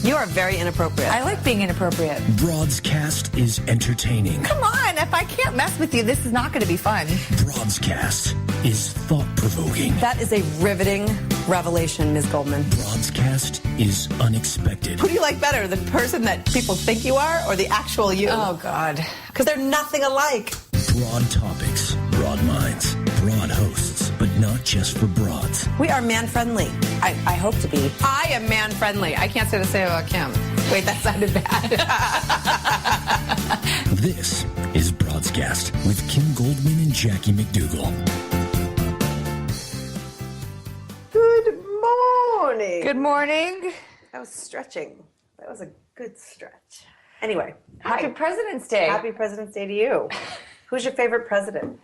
You are very inappropriate. I like being inappropriate. Broadscast is entertaining. Come on, if I can't mess with you, this is not going to be fun. Broadscast is thought-provoking. That is a riveting revelation, Ms. Goldman. Broadscast is unexpected. Who do you like better, the person that people think you are or the actual you? Oh, God. Because they're nothing alike. Broad topics, broad minds, broad hosts, but not just for broads. We are man-friendly. I hope to be. I am man-friendly. I can't say the same about Kim. Wait, that sounded bad. This is Broadscast with Kim Goldman and Jackie McDougall. Good morning. Good morning. That was stretching. That was a good stretch. Anyway. Happy President's Day. Happy President's Day to you. Who's your favorite president?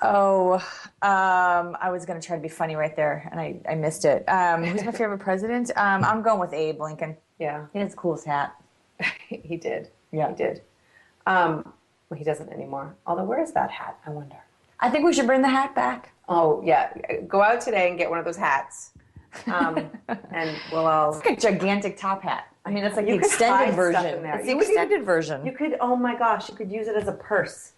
Oh, I was going to try to be funny right there, and I missed it. Who's my favorite president? I'm going with Abe Lincoln. Yeah. He has the coolest hat. He did. Yeah. He did. Well, he doesn't anymore. Although, where is that hat, I wonder? I think we should bring the hat back. Oh, yeah. Go out today and get one of those hats. And we'll all... It's like a gigantic top hat. I mean, it's like You the could hide extended stuff version. in there. It's the You could extended version. You could, oh my gosh, you could use it as a purse.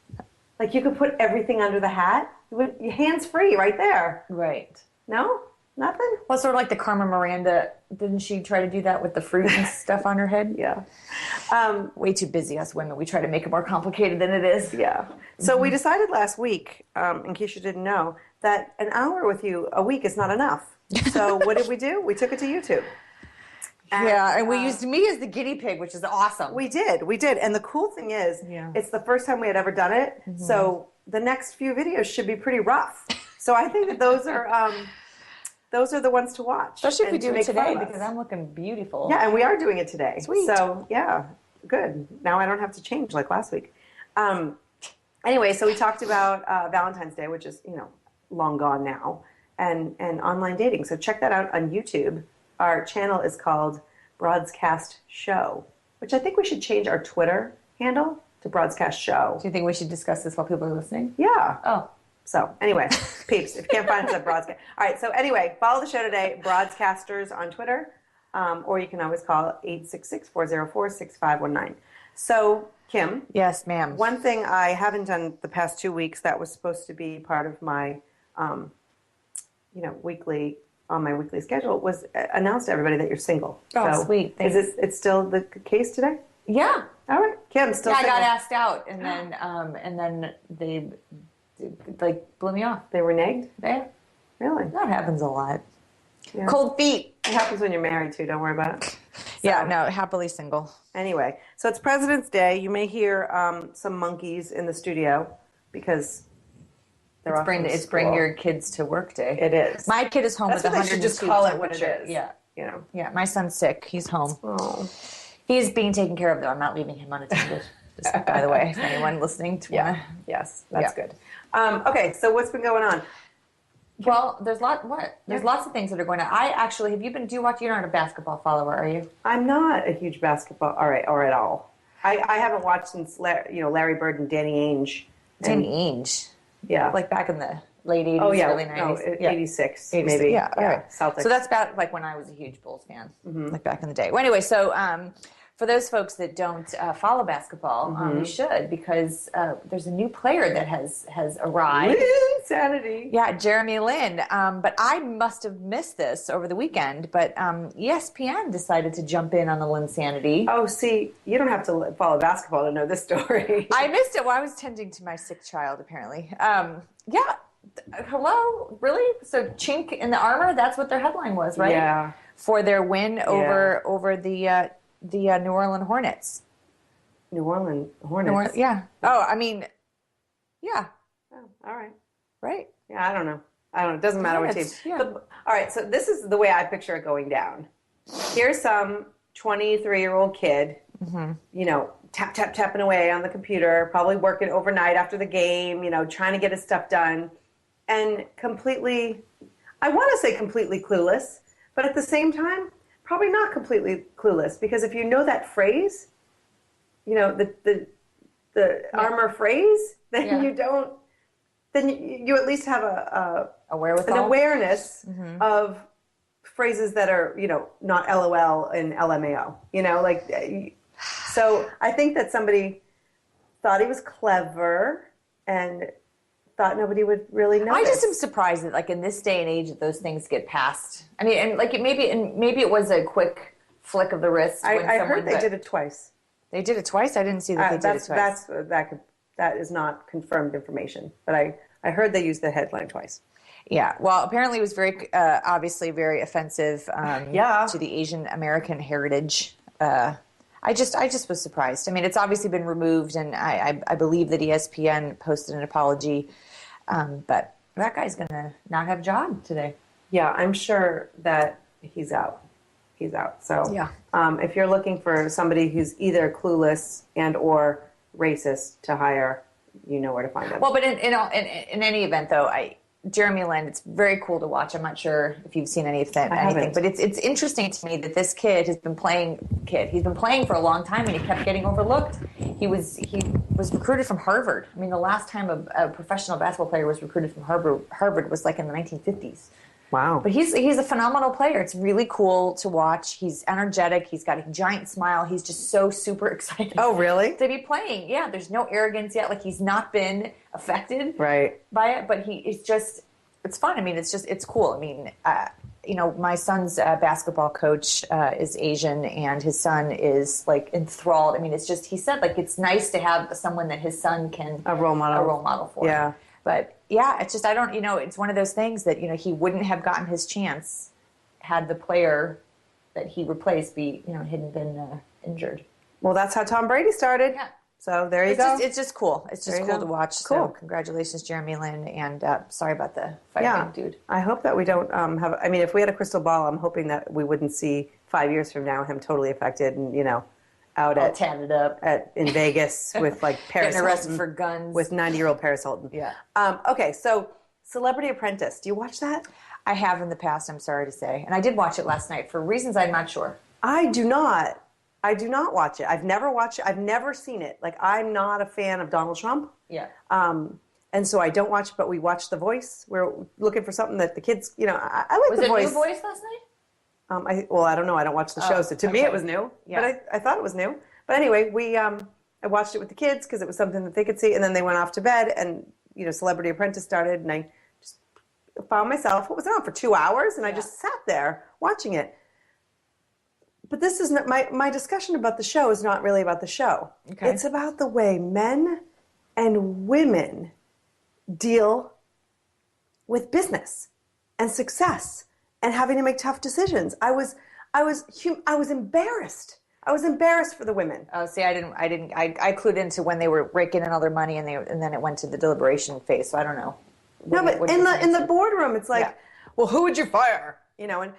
Like you could put everything under the hat. Your hands free right there. Right. No? Nothing? Well, sort of like the Carmen Miranda. Didn't she try to do that with the fruit and stuff on her head? Yeah. Way too busy, us women. We try to make it more complicated than it is. Yeah. So we decided last week, in case you didn't know, that an hour with you a week is not enough. So what did we do? We took it to YouTube. And we used me as the guinea pig, which is awesome. We did. And the cool thing is, it's the first time we had ever done it. Mm-hmm. So the next few videos should be pretty rough. So I think that those are the ones to watch. Especially if we do it today, because I'm looking beautiful. Yeah, and we are doing it today. Sweet. So, yeah, good. Now I don't have to change like last week. Anyway, so we talked about Valentine's Day, which is, long gone now, and online dating. So check that out on YouTube. Our channel is called Broadscast Show, which I think we should change our Twitter handle to Broadscast Show. Do you think we should discuss this while people are listening? Yeah. Oh. So, anyway, peeps, if you can't find us at Broadscast. All right, so anyway, follow the show today, Broadcasters on Twitter, or you can always call 866-404-6519. So, Kim. Yes, ma'am. One thing I haven't done the past 2 weeks that was supposed to be part of my, weekly schedule was announce to everybody that you're single. Oh, so sweet. Thanks. It's still the case today? Yeah. All right. Kim, still single. I got asked out, and then they blew me off. They reneged? Yeah. Really? That happens a lot. Yeah. Cold feet. It happens when you're married, too. Don't worry about it. Yeah, no, happily single. Anyway, so it's President's Day. You may hear some monkeys in the studio because they're off from It's school. Bring Your Kids to Work Day. It is. My kid is home That's with what they should 102 just call it what it temperature. is. Yeah. Yeah, my son's sick. He's home. Oh. He's being taken care of, though. I'm not leaving him unattended. Just by the way, if anyone listening to Yes, that's good. Okay, so what's been going on? Well, there's lots of things that are going on. I actually, you're not a basketball follower, are you? I'm not a huge basketball, or at all. I haven't watched since, Larry Bird and Danny Ainge. Danny Ainge. Yeah. Like back in the late 80s, early 90s. 86, maybe. Yeah, all right. Celtics. So that's about like when I was a huge Bulls fan, like back in the day. Well, anyway, so for those folks that don't follow basketball, you should, because there's a new player that has arrived. Insanity. Yeah, Jeremy Lin. But I must have missed this over the weekend, but ESPN decided to jump in on the Linsanity. Oh, see, you don't have to follow basketball to know this story. I missed it while I was tending to my sick child, apparently. Hello? Really? So chink in the armor, that's what their headline was, right? Yeah. For their win over the New Orleans Hornets. New Orleans Hornets? Yeah. Oh, I mean, yeah. Oh, all right. Right. Yeah, I don't know. It doesn't matter what team. Yeah. But, all right, so this is the way I picture it going down. Here's some 23-year-old kid, tapping away on the computer, probably working overnight after the game, trying to get his stuff done, and completely, I want to say completely clueless, but at the same time, probably not completely clueless, because if you know that phrase, the armor phrase, then you don't. Then you at least have an awareness of phrases that are, not LOL and LMAO, so I think that somebody thought he was clever and thought nobody would really notice. I just am surprised that, like, in this day and age, that those things get passed. I mean, and like maybe it was a quick flick of the wrist. I heard they did it twice. They did it twice. I didn't see that they did it twice. That is not confirmed information, but I heard they used the headline twice. Yeah. Well, apparently it was very obviously very offensive. To the Asian American heritage. I just was surprised. I mean, it's obviously been removed, and I believe that ESPN posted an apology. But that guy's going to not have a job today. Yeah, I'm sure that he's out. He's out. So yeah. If you're looking for somebody who's either clueless and or racist to hire, you know where to find them. Well, but in any event, though, Jeremy Lin, it's very cool to watch. I'm not sure if you've seen anything, but it's interesting to me that this kid has been playing. He's been playing for a long time, and he kept getting overlooked. He was recruited from Harvard. I mean, the last time a professional basketball player was recruited from Harvard was like in the 1950s. Wow. But he's a phenomenal player. It's really cool to watch. He's energetic. He's got a giant smile. He's just so super excited. Oh, really? To be playing. Yeah, there's no arrogance yet. Like, he's not been affected by it, but it's fun. I mean, it's cool. I mean, my son's basketball coach is Asian, and his son is, like, enthralled. I mean, it's just, he said, like, it's nice to have someone that his son can... A role model for. Yeah. But, yeah, it's just, it's one of those things that, he wouldn't have gotten his chance had the player that he replaced hadn't been injured. Well, that's how Tom Brady started. Yeah. So there you go. It's just cool. It's just cool to watch. Cool. So congratulations, Jeremy Lin, and sorry about the fighting, dude. I hope that we don't have, if we had a crystal ball, I'm hoping that we wouldn't see 5 years from now him totally affected and, out all tatted up in Vegas with like Paris getting arrested Hilton, for guns with 90-year-old Paris Hilton. Yeah. Okay, so Celebrity Apprentice. Do you watch that? I have in the past. I'm sorry to say, and I did watch it last night for reasons I'm not sure. I do not watch it. I've never watched it. I've never seen it. Like, I'm not a fan of Donald Trump. Yeah. And so I don't watch it, but we watched The Voice. We're looking for something that the kids, I like Was The Voice. Was it New Voice last night? I don't know. I don't watch the show, so to me it was new. Yeah. But I thought it was new. But anyway, I watched it with the kids because it was something that they could see, and then they went off to bed, and Celebrity Apprentice started, and I just found myself. What was it on for 2 hours? And I just sat there watching it. But this is not, my discussion about the show is not really about the show. Okay. It's about the way men and women deal with business and success and having to make tough decisions. I was embarrassed. I was embarrassed for the women. Oh, see, I clued into when they were raking in all their money, and then it went to the deliberation phase. So I don't know. No, but in the boardroom, it's like, well, who would you fire? And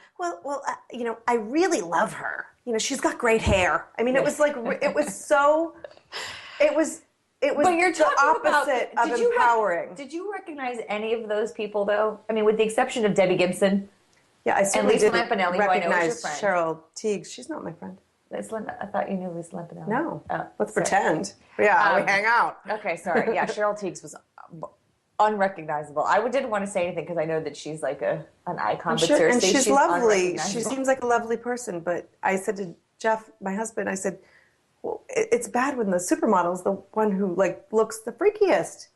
I really love her. She's got great hair. I mean, it was like, it was so, it was but you're the opposite of empowering. Did you recognize any of those people, though? I mean, with the exception of Debbie Gibson. Yeah, I certainly did Lampanelli, recognize Cheryl Teagues. She's not my friend. I thought you knew Lisa Lampanelli. No. Let's pretend. Yeah, we hang out. Okay, sorry. Yeah, Cheryl Teagues was unrecognizable. I didn't want to say anything because I know that she's like an icon. But seriously, she's lovely. She seems like a lovely person. But I said to Jeff, my husband, I said, well, it's bad when the supermodel's the one who looks the freakiest,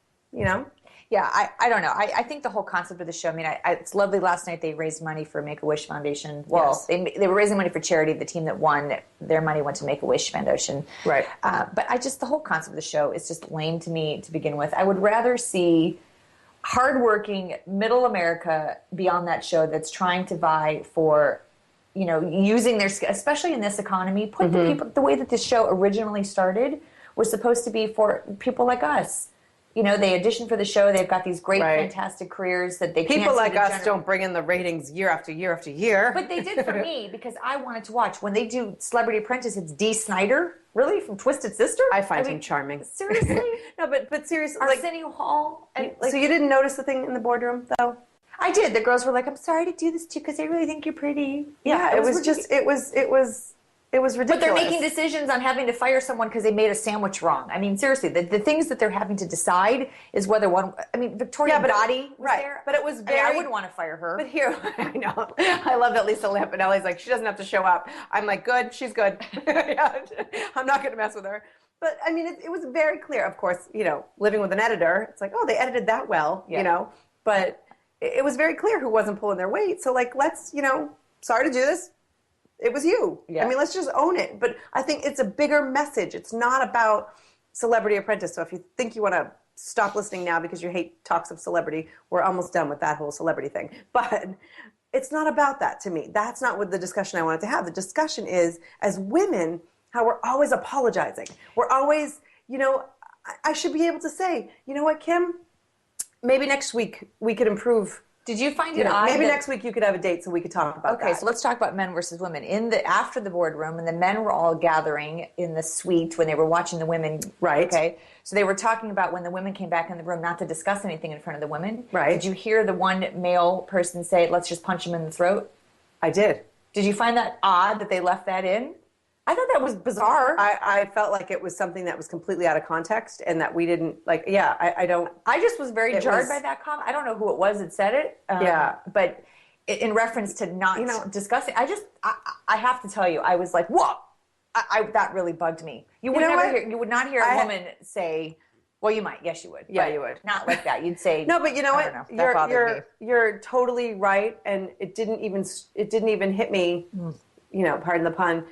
Yeah, I don't know. I think the whole concept of the show, it's lovely. Last night they raised money for Make-A-Wish Foundation. Well, yes. They were raising money for charity. The team that won, their money went to Make-A-Wish Foundation. Right. But the whole concept of the show is just lame to me to begin with. I would rather see hardworking middle America be on that show that's trying to vie for, using their, especially in this economy, put the people, the way that this show originally started was supposed to be for people like us. They audition for the show. They've got these great, fantastic careers that they can't. People like us don't bring in the ratings year after year after year. But they did for me because I wanted to watch. When they do Celebrity Apprentice, it's Dee Snider, really, from Twisted Sister. I find him charming. Seriously? No, but seriously. Arsenio Hall. So you didn't notice the thing in the boardroom, though? I did. The girls were like, I'm sorry to do this to you because I really think you're pretty. Yeah, it was It was ridiculous. But they're making decisions on having to fire someone because they made a sandwich wrong. I mean, seriously, the things that they're having to decide is whether Victoria Gotti was there. But it was very... I wouldn't want to fire her. But here, I know. I love that Lisa Lampanelli's like, she doesn't have to show up. I'm like, good, she's good. I'm not going to mess with her. But, I mean, it was very clear. Of course, living with an editor, it's like, oh, they edited that well, But it was very clear who wasn't pulling their weight. So, like, let's, sorry to do this. It was you. Yeah. I mean, let's just own it. But I think it's a bigger message. It's not about Celebrity Apprentice. So if you think you want to stop listening now because you hate talks of celebrity, we're almost done with that whole celebrity thing. But it's not about that to me. That's not what the discussion I wanted to have. The discussion is, as women, how we're always apologizing. We're always, I should be able to say, you know what, Kim? Maybe next week we could improve. Did you find it odd? Maybe next week you could have a date so we could talk about that. Okay, so let's talk about men versus women. After the boardroom, and the men were all gathering in the suite when they were watching the women. Right. Okay. So they were talking about when the women came back in the room not to discuss anything in front of the women. Right. Did you hear the one male person say, let's just punch him in the throat? I did. Did you find that odd that they left that in? I thought that was bizarre. I felt like it was something that was completely out of context and that we didn't, I don't. I just was very jarred by that comment. I don't know who it was that said it. But in reference to not discussing, I have to tell you, I was like, whoa, that really bugged me. You would not hear a woman say, well, you might. Yes, you would. Yeah, you would. Not like that. You'd say, no, but you know what? That bothered me. You're totally right. And it didn't even hit me, pardon the pun,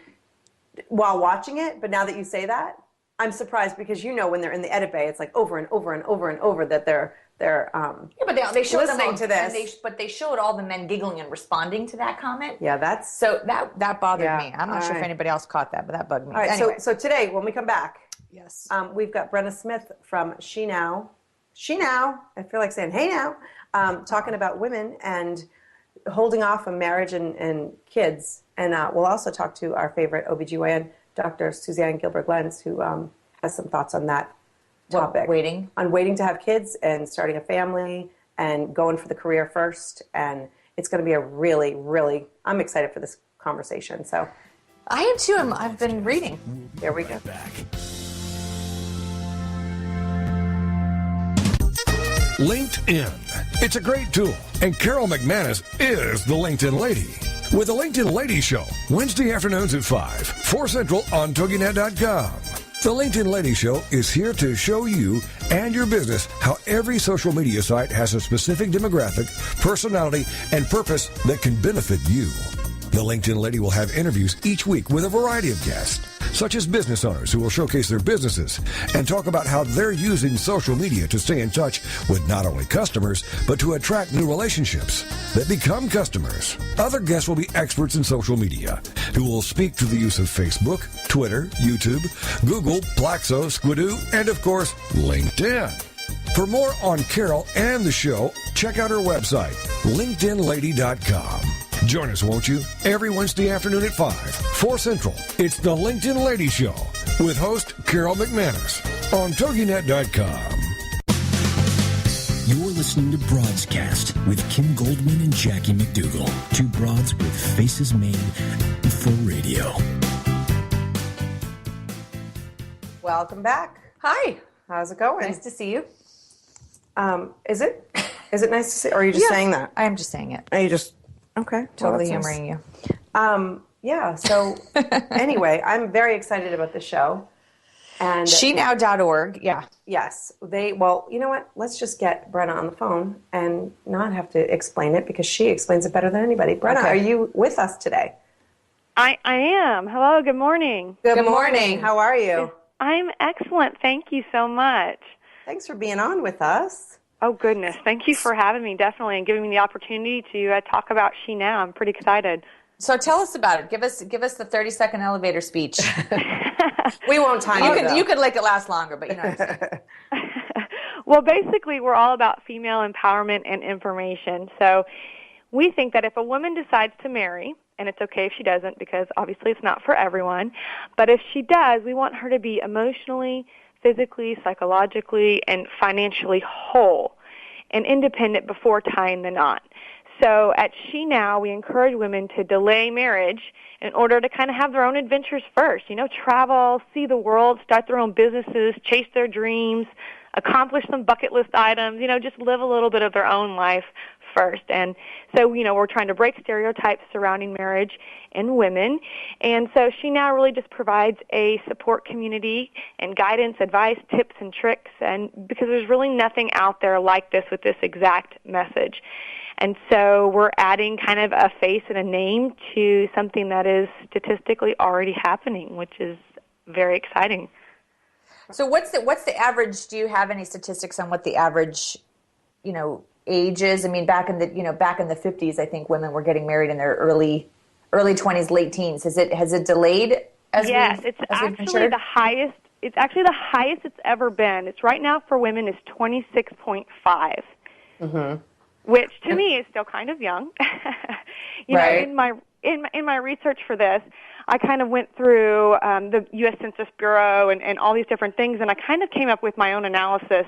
while watching it. But now that you say that, I'm surprised because when they're in the edit bay, it's like over and over and over and over that they're but they showed listening to this. But they showed all the men giggling and responding to that comment. Yeah, that's so that bothered me. I'm not sure if anybody else caught that, but that bugged me. All right, anyway. so today when we come back, yes, we've got Brenna Smith from She Now. I feel like saying hey now, talking about women and holding off on marriage and kids. And we'll also talk to our favorite OBGYN, Dr. Suzanne Gilberg Lenz, who has some thoughts on that topic. On waiting to have kids and starting a family and going for the career first. And it's going to be a really, really, I'm excited for this conversation. So I am too. I've been reading. There we go. Back. LinkedIn. It's a great tool, and Carol McManus is the LinkedIn lady. With the LinkedIn Lady Show, Wednesday afternoons at 5, 4 Central on TogiNet.com. The LinkedIn Lady Show is here to show you and your business how every social media site has a specific demographic, personality, and purpose that can benefit you. The LinkedIn Lady will have interviews each week with a variety of guests, such as business owners who will showcase their businesses and talk about how they're using social media to stay in touch with not only customers, but to attract new relationships that become customers. Other guests will be experts in social media who will speak to the use of Facebook, Twitter, YouTube, Google, Plaxo, Squidoo, and of course, LinkedIn. For more on Carol and the show, check out her website, LinkedInLady.com. Join us, won't you? Every Wednesday afternoon at 5, 4 Central. It's the LinkedIn Lady Show with host Carol McManus on TogiNet.com. You're listening to Broadscast with Kim Goldman and Jackie McDougall. Two broads with faces made for radio. Welcome back. Hi. How's it going? Nice to see you. Is it nice to see? Or are you just saying that? I am just saying it. Are you just... Okay. Totally humoring you. So anyway, I'm very excited about the show. And SheNow.org, yeah. Yes. You know what? Let's just get Brenna on the phone and not have to explain it because she explains it better than anybody. Brenna, Are you with us today? I am. Hello, good morning. Good morning. How are you? I'm excellent. Thank you so much. Thanks for being on with us. Oh, goodness. Thank you for having me, definitely, and giving me the opportunity to talk about She Now. I'm pretty excited. So tell us about it. Give us the 30-second elevator speech. We won't time it. You could make it last longer, but you know what I'm saying. Well, basically, we're all about female empowerment and information. So we think that if a woman decides to marry, and it's okay if she doesn't because obviously it's not for everyone, but if she does, we want her to be emotionally, physically, psychologically, and financially whole and independent before tying the knot. So at She Now, we encourage women to delay marriage in order to kind of have their own adventures first. Travel, see the world, start their own businesses, chase their dreams, accomplish some bucket list items, just live a little bit of their own life first. And so, we're trying to break stereotypes surrounding marriage in women. And so She Now really just provides a support community and guidance, advice, tips, and tricks, and because there's really nothing out there like this with this exact message. And so we're adding kind of a face and a name to something that is statistically already happening, which is very exciting. So what's the average? Do you have any statistics on what the average, age is? I mean, back in the 50s, I think women were getting married in their early 20s, late teens. Has it delayed? It's actually the highest. It's actually the highest it's ever been. It's right now for women is 26.5. Mm-hmm. Which to me is still kind of young. Right. In my research for this, I kind of went through the U.S. Census Bureau and all these different things, and I kind of came up with my own analysis.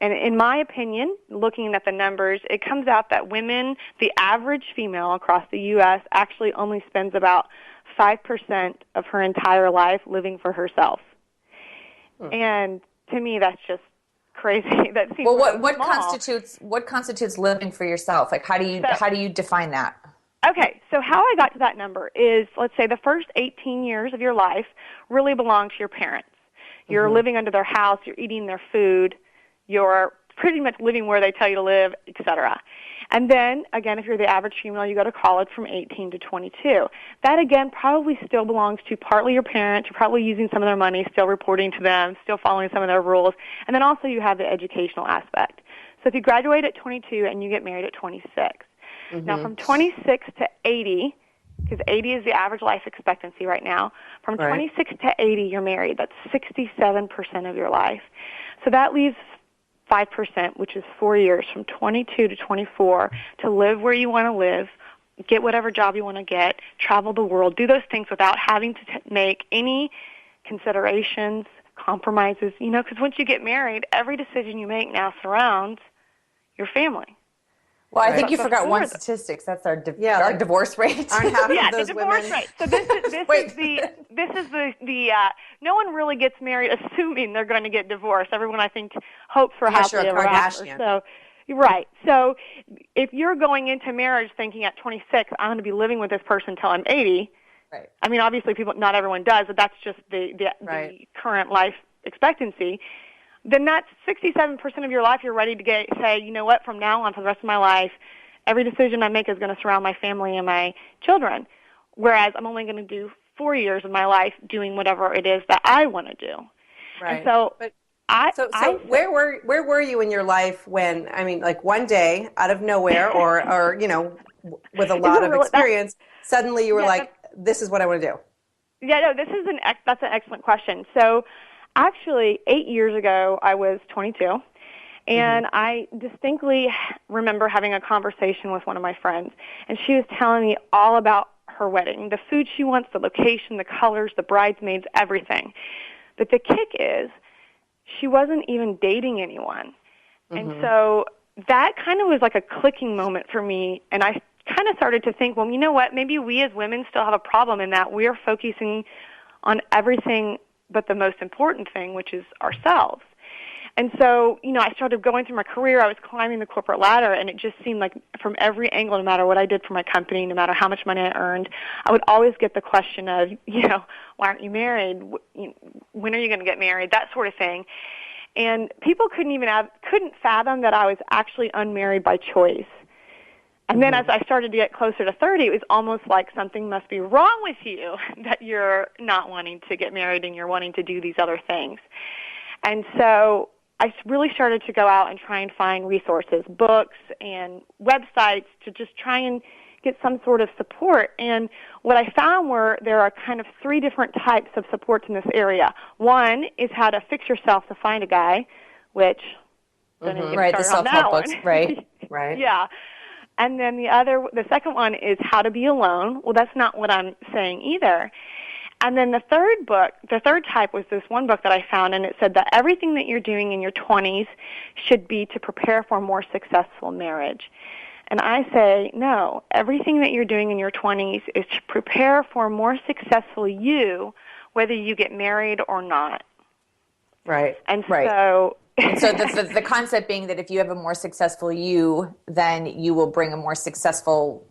And in my opinion, looking at the numbers, it comes out that women, the average female across the U.S., actually only spends about 5% of her entire life living for herself. And to me, that's just crazy. That seems what small. constitutes living for yourself? Like how do you define that? Okay, so how I got to that number is, let's say the first 18 years of your life really belong to your parents. You're living under their house, you're eating their food, you're pretty much living where they tell you to live, etc. And then, again, if you're the average female, you go to college from 18 to 22. That, again, probably still belongs to partly your parents. You're probably using some of their money, still reporting to them, still following some of their rules. And then also you have the educational aspect. So if you graduate at 22 and you get married at 26. Now, from 26 to 80, because 80 is the average life expectancy right now, from 26 to 80, you're married. That's 67% of your life. So that leaves 5%, which is 4 years, from 22 to 24, to live where you want to live, get whatever job you want to get, travel the world, do those things without having to make any considerations, compromises, because once you get married, every decision you make now surrounds your family. Well, I think you forgot one statistic. That's our divorce rate. Aren't half of those the divorce women? rate. So this is the no one really gets married assuming they're going to get divorced. Everyone, I think, hopes for happily ever after. So, right. So if you're going into marriage thinking at 26, I'm going to be living with this person until I'm 80. Right. I mean, obviously, not everyone does, but that's just the current life expectancy. Then that's 67% of your life you're ready to say, you know what, from now on for the rest of my life, every decision I make is going to surround my family and my children, whereas I'm only going to do 4 years of my life doing whatever it is that I want to do. Right. And so, where were you in your life when, like one day out of nowhere or with a lot of experience, suddenly you were like, this is what I want to do? Yeah, no, that's an excellent question. So, actually, 8 years ago, I was 22, and I distinctly remember having a conversation with one of my friends, and she was telling me all about her wedding, the food she wants, the location, the colors, the bridesmaids, everything. But the kick is she wasn't even dating anyone. And so that kind of was like a clicking moment for me, and I kind of started to think, well, you know what, maybe we as women still have a problem in that we are focusing on everything but the most important thing, which is ourselves. And so, I started going through my career. I was climbing the corporate ladder, and it just seemed like from every angle, no matter what I did for my company, no matter how much money I earned, I would always get the question of, why aren't you married? When are you going to get married? That sort of thing. And people couldn't fathom that I was actually unmarried by choice. And then as I started to get closer to 30, it was almost like something must be wrong with you that you're not wanting to get married and you're wanting to do these other things. And so I really started to go out and try and find resources, books and websites to just try and get some sort of support. And what I found were there are kind of 3 different types of supports in this area. One is how to fix yourself to find a guy, which don't even get the started on self-help that books, one. right? Yeah. And then the second one is how to be alone. Well, that's not what I'm saying either. And then the third type was this one book that I found, and it said that everything that you're doing in your 20s should be to prepare for a more successful marriage. And I say, no, everything that you're doing in your 20s is to prepare for a more successful you, whether you get married or not. Right. And Right. so... And so the concept being that if you have a more successful you, then you will bring a more successful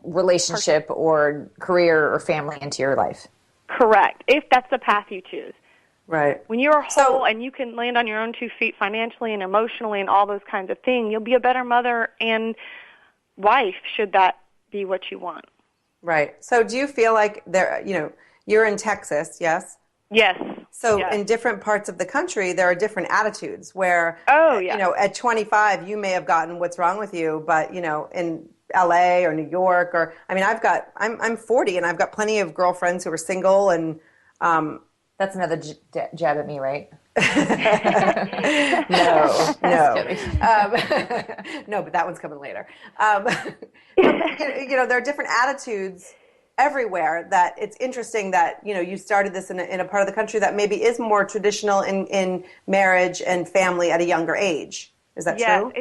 relationship or career or family into your life. Correct, if that's the path you choose. Right. When you're whole and you can land on your own 2 feet financially and emotionally and all those kinds of things, you'll be a better mother and wife, should that be what you want. Right. So do you feel like you're in Texas, yes? Yes. So yes. in different parts of the country, there are different attitudes where, yeah. At 25, you may have gotten what's wrong with you, but, in LA or New York I'm 40 and I've got plenty of girlfriends who are single and, That's another jab at me, right? No. No, but that one's coming later. There are different attitudes everywhere that it's interesting that, you started this in a part of the country that maybe is more traditional in marriage and family at a younger age. Is that true?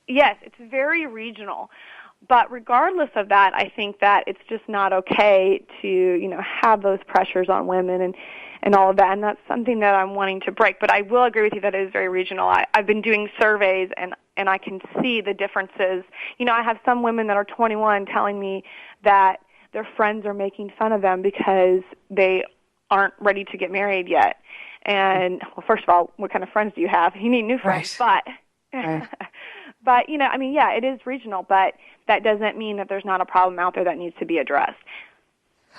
Yes, it's very regional. But regardless of that, I think that it's just not okay to, have those pressures on women and all of that. And that's something that I'm wanting to break. But I will agree with you that it is very regional. I've been doing surveys, and I can see the differences. I have some women that are 21 telling me that their friends are making fun of them because they aren't ready to get married yet. And, well, first of all, what kind of friends do you have? You need new friends. Right. But, but it is regional, but that doesn't mean that there's not a problem out there that needs to be addressed.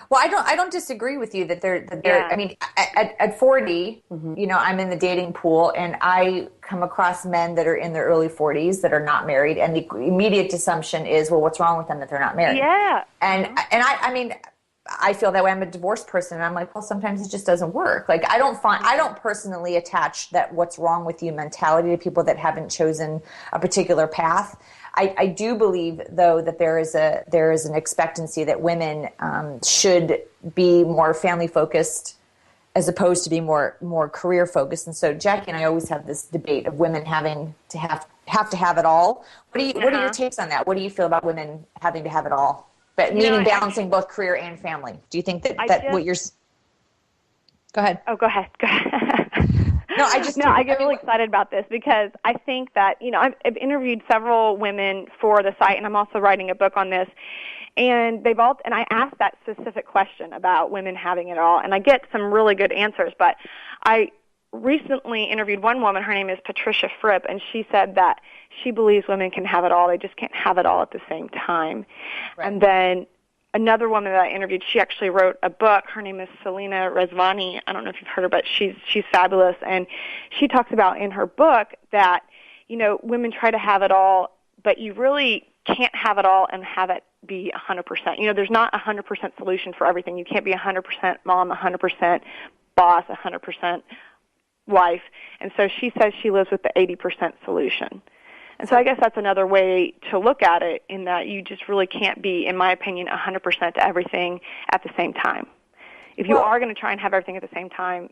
Well, I don't disagree with you that they're Yeah. I mean, at 40, I'm in the dating pool and I come across men that are in their early 40s that are not married, and the immediate assumption is, well, what's wrong with them that they're not married? Yeah. And I mean, I feel that way. I'm a divorced person, and I'm like, well, sometimes it just doesn't work. Like, I don't personally attach that what's wrong with you mentality to people that haven't chosen a particular path. I do believe, though, that there is an expectancy that women should be more family focused as opposed to be more career focused. And so Jackie and I always have this debate of women having to have it all. What are your takes on that? What do you feel about women having to have it all? But meaning balancing both career and family. Do you think that what you're... Go ahead. Oh, go ahead. I get really excited about this because I think that, I've interviewed several women for the site, and I'm also writing a book on this. And I asked that specific question about women having it all, and I get some really good answers. But I recently interviewed one woman. Her name is Patricia Fripp, and she said that she believes women can have it all. They just can't have it all at the same time. Right. And then another woman that I interviewed, she actually wrote a book. Her name is Selena Rezvani. I don't know if you've heard her, but she's fabulous. And she talks about in her book that, women try to have it all, but you really can't have it all and have it be 100%. There's not a 100% solution for everything. You can't be 100% mom, 100% boss, 100% wife. And so she says she lives with the 80% solution. And so I guess that's another way to look at it, in that you just really can't be, in my opinion, 100% to everything at the same time. If you are going to try and have everything at the same time,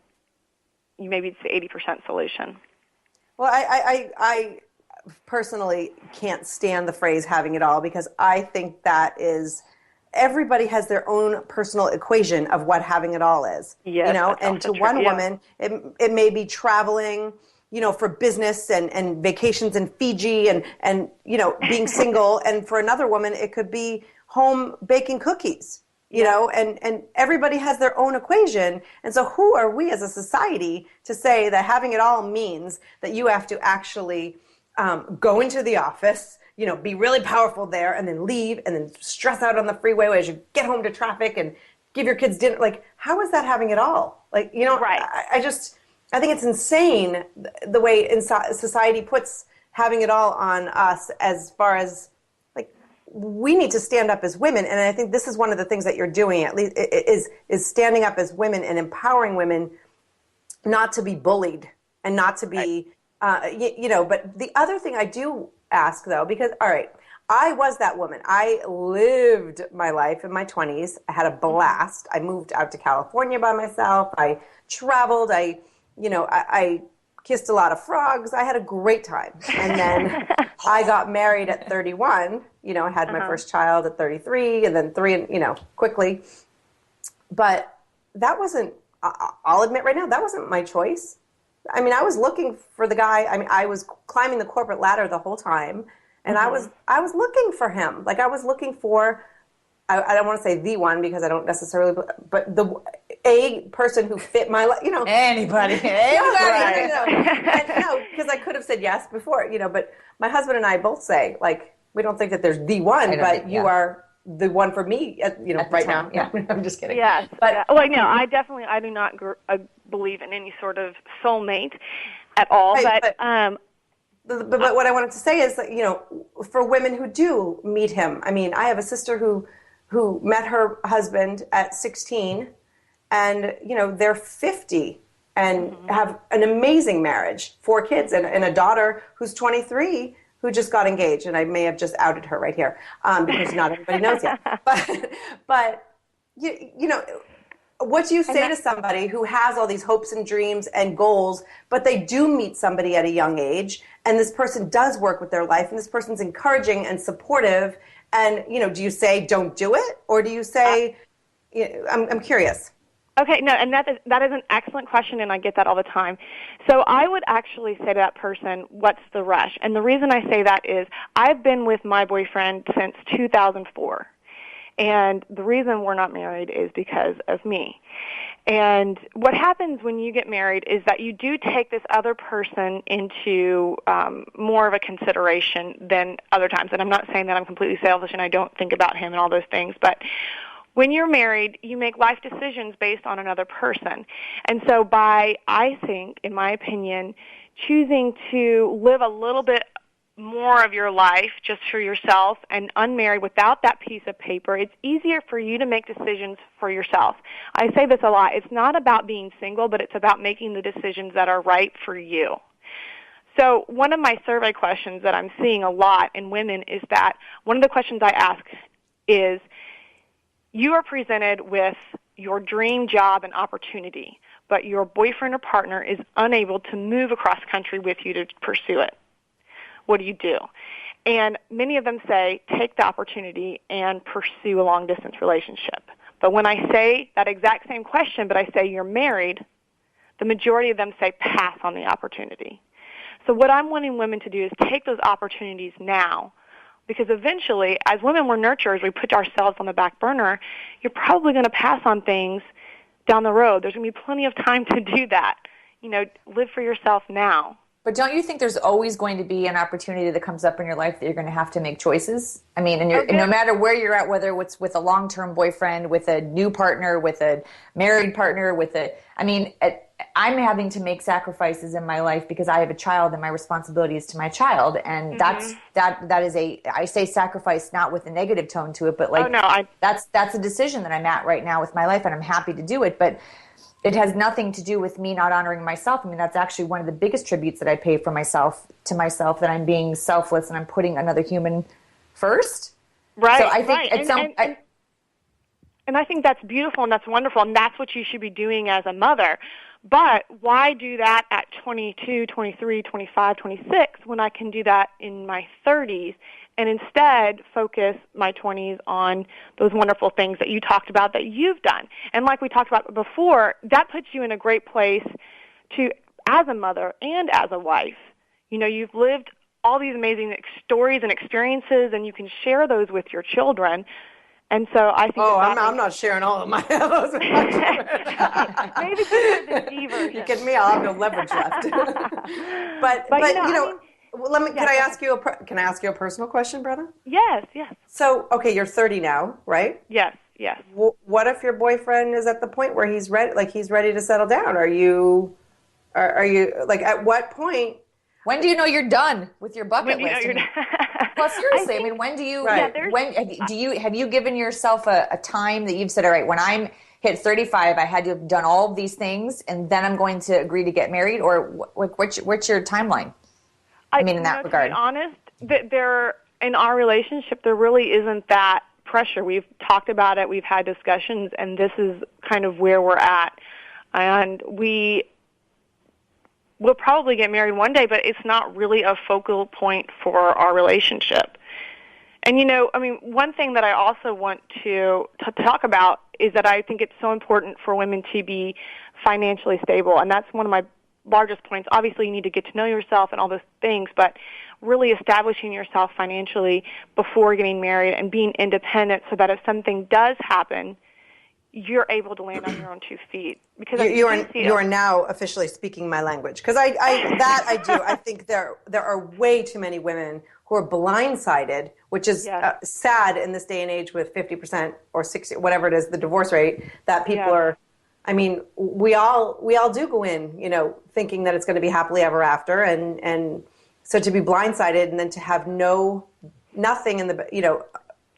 maybe it's the 80% solution. Well, I personally can't stand the phrase having it all, because I think that is, everybody has their own personal equation of what having it all is. Yes, and to one woman, it may be traveling, for business and vacations in Fiji and being single. And for another woman, it could be home baking cookies, and everybody has their own equation. And so who are we as a society to say that having it all means that you have to actually go into the office, be really powerful there, and then leave, and then stress out on the freeway as you get home to traffic and give your kids dinner? Like, how is that having it all? Like, right. I think it's insane the way society puts having it all on us, as far as, like, we need to stand up as women. And I think this is one of the things that you're doing, at least, is standing up as women and empowering women not to be bullied and not to be, but the other thing I do ask, though, because, all right, I was that woman. I lived my life in my 20s. I had a blast. I moved out to California by myself. I traveled. I kissed a lot of frogs. I had a great time. And then I got married at 31. I had my first child at 33 and then 3, quickly. But that wasn't, I'll admit right now, that wasn't my choice. I mean, I was looking for the guy. I mean, I was climbing the corporate ladder the whole time. And I was looking for him. Like I was looking for, I don't want to say the one because I don't necessarily, but a person who fit my, Anybody. Right. Because I could have said yes before, but my husband and I both say, like, we don't think that there's the one, but you are the one for me, right now. Yeah. I'm just kidding. Yes. But, well, no, I do not believe in any sort of soulmate at all. But what I wanted to say is that, for women who do meet him, I mean, I have a sister who met her husband at 16 and, they're 50 and have an amazing marriage, 4 kids and a daughter who's 23 who just got engaged. And I may have just outed her right here because not everybody knows yet. But what do you say to somebody who has all these hopes and dreams and goals, but they do meet somebody at a young age, and this person does work with their life, and this person's encouraging and supportive, and, do you say, don't do it? Or do you say, I'm curious. Okay, no, and that is an excellent question, and I get that all the time. So I would actually say to that person, what's the rush? And the reason I say that is I've been with my boyfriend since 2004. And the reason we're not married is because of me. And what happens when you get married is that you do take this other person into more of a consideration than other times. And I'm not saying that I'm completely selfish and I don't think about him and all those things, but when you're married, you make life decisions based on another person. And so by, I think, in my opinion, choosing to live a little bit more of your life just for yourself and unmarried without that piece of paper, it's easier for you to make decisions for yourself. I say this a lot. It's not about being single, but it's about making the decisions that are right for you. So one of my survey questions that I'm seeing a lot in women is that one of the questions I ask is, you are presented with your dream job and opportunity, but your boyfriend or partner is unable to move across country with you to pursue it. What do you do? And many of them say, take the opportunity and pursue a long-distance relationship. But when I say that exact same question, but I say you're married, the majority of them say pass on the opportunity. So what I'm wanting women to do is take those opportunities now, because eventually, as women, we're nurturers. We put ourselves on the back burner. You're probably going to pass on things down the road. There's going to be plenty of time to do that. Live for yourself now. But don't you think there's always going to be an opportunity that comes up in your life that you're going to have to make choices? I mean, and no matter where you're at, whether it's with a long-term boyfriend, with a new partner, with a married partner, I'm having to make sacrifices in my life because I have a child and my responsibility is to my child. And that is I say sacrifice not with a negative tone to it, but that's a decision that I'm at right now with my life, and I'm happy to do it. But it has nothing to do with me not honoring myself. I mean, that's actually one of the biggest tributes that I pay for myself, that I'm being selfless and I'm putting another human first. Right. So I think and I think that's beautiful and that's wonderful, and that's what you should be doing as a mother. But why do that at 22, 23, 25, 26 when I can do that in my 30s and instead focus my 20s on those wonderful things that you talked about that you've done? And like we talked about before, that puts you in a great place to, as a mother and as a wife. You've lived all these amazing stories and experiences, and you can share those with your children. And so I think. I'm not sharing all of my those with my children. Maybe you're the D version. You kidding me? I'll have no leverage left. but can I ask you a personal question, Brenna? Yes. So, okay, you're 30 now, right? Yes. What if your boyfriend is at the point where he's ready to settle down? Are you like, at what point? When do you know you're done with your bucket list? Well, seriously, when do you? Right. Have you given yourself a time that you've said, all right, when I'm hit 35, I had to have done all of these things, and then I'm going to agree to get married, or what's your timeline? In that regard. To be honest, in our relationship, there really isn't that pressure. We've talked about it, we've had discussions, and this is kind of where we're at. And we'll probably get married one day, but it's not really a focal point for our relationship. And, one thing that I also want to talk about is that I think it's so important for women to be financially stable, and that's one of my largest points. Obviously, you need to get to know yourself and all those things, but really establishing yourself financially before getting married and being independent so that if something does happen, you're able to land on your own 2 feet. Because you are now officially speaking my language. Because I do. I think there are way too many women who are blindsided, which is sad in this day and age with 50% or 60%, whatever it is, the divorce rate, that people are, I mean, we all do go in, thinking that it's going to be happily ever after. And so to be blindsided and then to have nothing in the,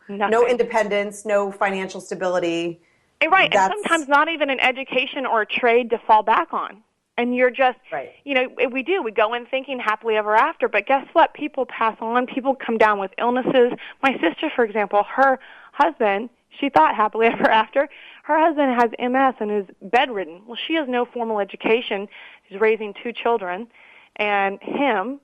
no independence, no financial stability. Right, and sometimes not even an education or a trade to fall back on. And you're just, we go in thinking happily ever after, but guess what? People pass on. People come down with illnesses. My sister, for example, her husband, she thought happily ever after. Her husband has MS and is bedridden. Well, she has no formal education. She's raising 2 children and him,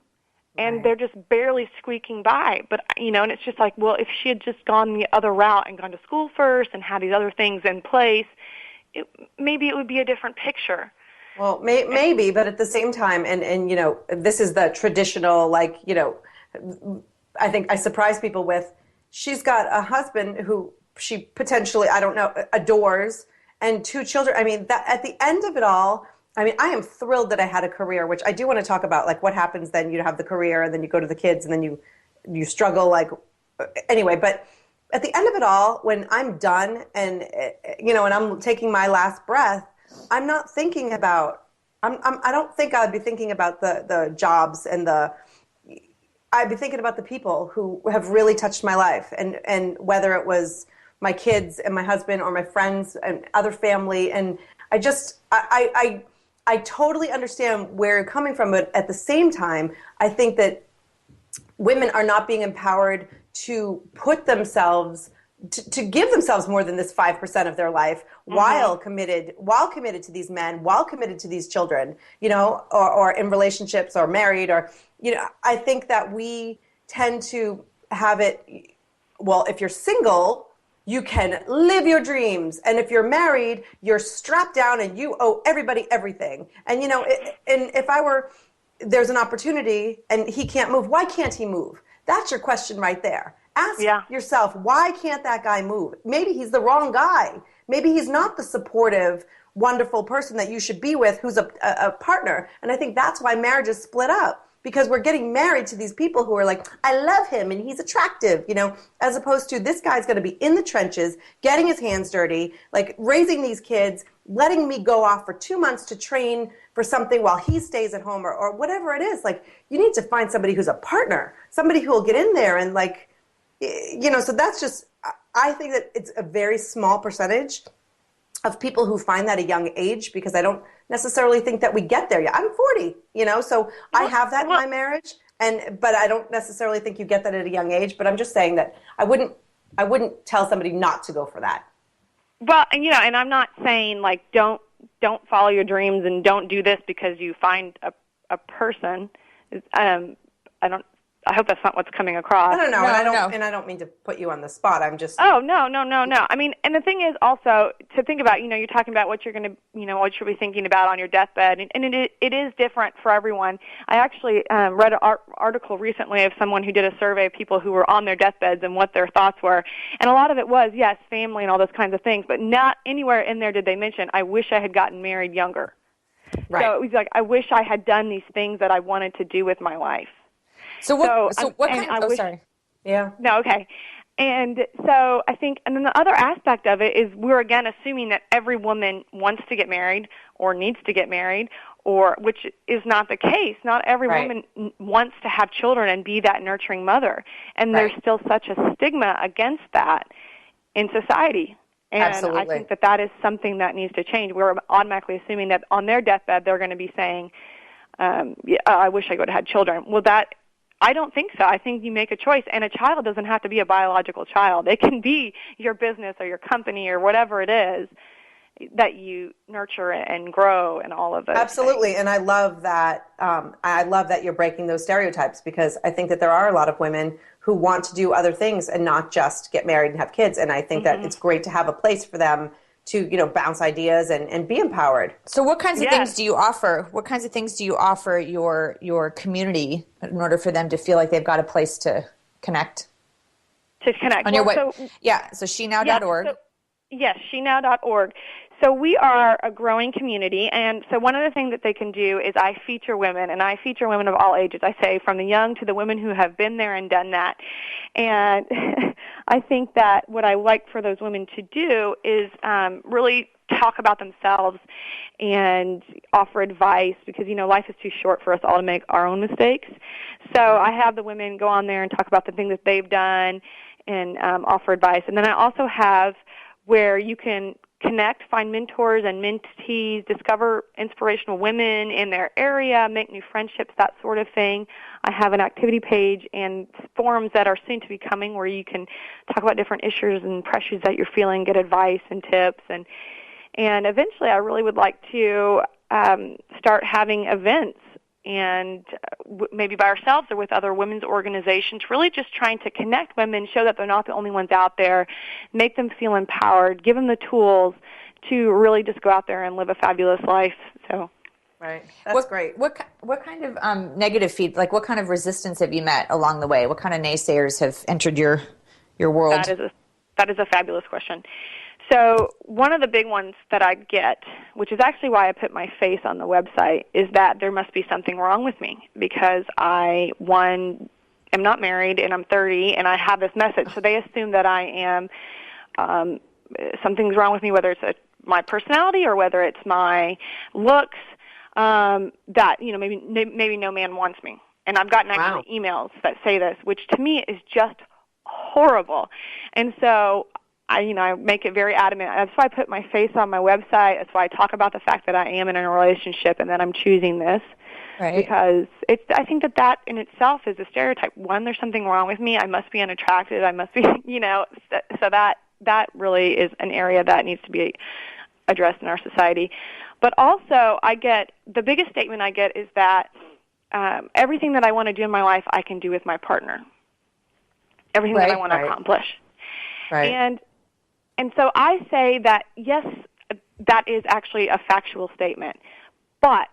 and they're just barely squeaking by. But, and it's just like, well, if she had just gone the other route and gone to school first and had these other things in place, maybe it would be a different picture. Well, maybe, but at the same time, and this is the traditional, I think I surprise people with, she's got a husband who she potentially, I don't know, adores, and 2 children. I mean, that at the end of it all, I mean, I am thrilled that I had a career, which I do want to talk about, like what happens then. You have the career, and then you go to the kids, and then you struggle, anyway, but at the end of it all, when I'm done and, and I'm taking my last breath, I'm not thinking about, I don't think I'd be thinking about the jobs and I'd be thinking about the people who have really touched my life, and whether it was my kids and my husband or my friends and other family. And I totally understand where you're coming from, but at the same time, I think that women are not being empowered to put themselves to give themselves more than this 5% of their life while committed to these men, while committed to these children, or in relationships or married, or, I think that we tend to have it, well, if you're single, you can live your dreams. And if you're married, you're strapped down and you owe everybody everything. And, and if there's an opportunity and he can't move, why can't he move? That's your question right there. Ask yourself, why can't that guy move? Maybe he's the wrong guy. Maybe he's not the supportive, wonderful person that you should be with who's a partner. And I think that's why marriages split up, because we're getting married to these people who are like, I love him and he's attractive, as opposed to this guy's going to be in the trenches, getting his hands dirty, raising these kids, letting me go off for 2 months to train for something while he stays at home or whatever it is. You need to find somebody who's a partner, somebody who will get in there and so that's just, I think that it's a very small percentage of people who find that at a young age, because I don't necessarily think that we get there yet. I'm 40, so I have that in my marriage, but I don't necessarily think you get that at a young age. But I'm just saying that I wouldn't tell somebody not to go for that. Well, and I'm not saying don't follow your dreams and don't do this because you find a person. I hope that's not what's coming across. No. And I don't mean to put you on the spot. I'm just. Oh, no. I mean, and the thing is also to think about, you're talking about what you're going to, what you'll be thinking about on your deathbed. And it is different for everyone. I actually read an article recently of someone who did a survey of people who were on their deathbeds and what their thoughts were. And a lot of it was, yes, family and all those kinds of things, but not anywhere in there did they mention, I wish I had gotten married younger. Right. So it was like, I wish I had done these things that I wanted to do with my life. So what kind of, sorry. Yeah. No, okay. And so I think, and then the other aspect of it is we're again assuming that every woman wants to get married or needs to get married, or which is not the case. Not every woman wants to have children and be that nurturing mother. And there's still such a stigma against that in society. And absolutely. I think that is something that needs to change. We're automatically assuming that on their deathbed they're going to be saying, I wish I would have had children. Well, I don't think so. I think you make a choice, and a child doesn't have to be a biological child. It can be your business or your company or whatever it is. that you nurture and grow and all of those Absolutely. things. And I love that. I love that you're breaking those stereotypes, because I think that there are a lot of women who want to do other things and not just get married and have kids. And I think that it's great to have a place for them to, bounce ideas and be empowered. So what kinds of things do you offer? What kinds of things do you offer your community in order for them to feel like they've got a place to connect? To connect. On your so shenow.org. Yes, shenow.org. So we are a growing community, and so one of the things that they can do is I feature women, and I feature women of all ages. I say from the young to the women who have been there and done that. And I think that what I like for those women to do is really talk about themselves and offer advice, because, life is too short for us all to make our own mistakes. So I have the women go on there and talk about the things that they've done and offer advice. And then I also have where you can connect, find mentors and mentees, discover inspirational women in their area, make new friendships, that sort of thing. I have an activity page and forums that are soon to be coming where you can talk about different issues and pressures that you're feeling, get advice and tips. And eventually I really would like to start having events, and maybe by ourselves or with other women's organizations, really just trying to connect women, show that they're not the only ones out there, make them feel empowered, give them the tools to really just go out there and live a fabulous life. So, right, that's great. What kind of negative feedback, like what kind of resistance have you met along the way? What kind of naysayers have entered your world? That is a fabulous question. So one of the big ones that I get, which is actually why I put my face on the website, is that there must be something wrong with me because I, am not married and I'm 30 and I have this message. So they assume that I am, something's wrong with me, whether it's my personality or whether it's my looks, that, maybe no man wants me. And I've gotten actually emails that say this, which to me is just horrible. And so I make it very adamant. That's why I put my face on my website. That's why I talk about the fact that I am in a relationship and that I'm choosing this. Right. Because I think that in itself is a stereotype. One, there's something wrong with me. I must be unattractive. I must be, so that really is an area that needs to be addressed in our society. But also, the biggest statement I get is that everything that I want to do in my life, I can do with my partner. Everything that I want to accomplish. Right. And so I say that, yes, that is actually a factual statement, but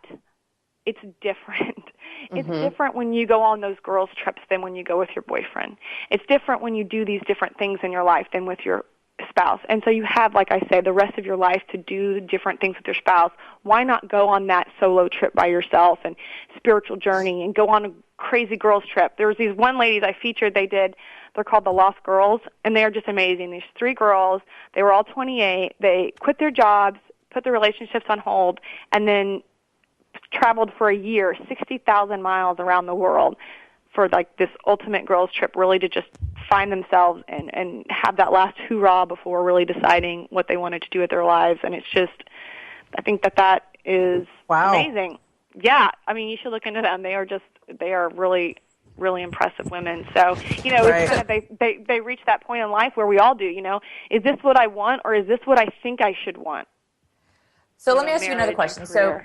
it's different. It's different when you go on those girls' trips than when you go with your boyfriend. It's different when you do these different things in your life than with your spouse. And so you have, like I say, the rest of your life to do different things with your spouse. Why not go on that solo trip by yourself and spiritual journey and go on a crazy girls' trip? There was these one ladies I featured, they're called the Lost Girls, and they are just amazing. These 3 girls, they were all 28. They quit their jobs, put their relationships on hold, and then traveled for a year, 60,000 miles around the world for like this ultimate girls trip, really to just find themselves and have that last hoorah before really deciding what they wanted to do with their lives. And it's just, I think that is amazing. Yeah, I mean, you should look into them. They are really, really impressive women. So, it's kind of, they reach that point in life where we all do, is this what I want or is this what I think I should want? So let me ask you another question. So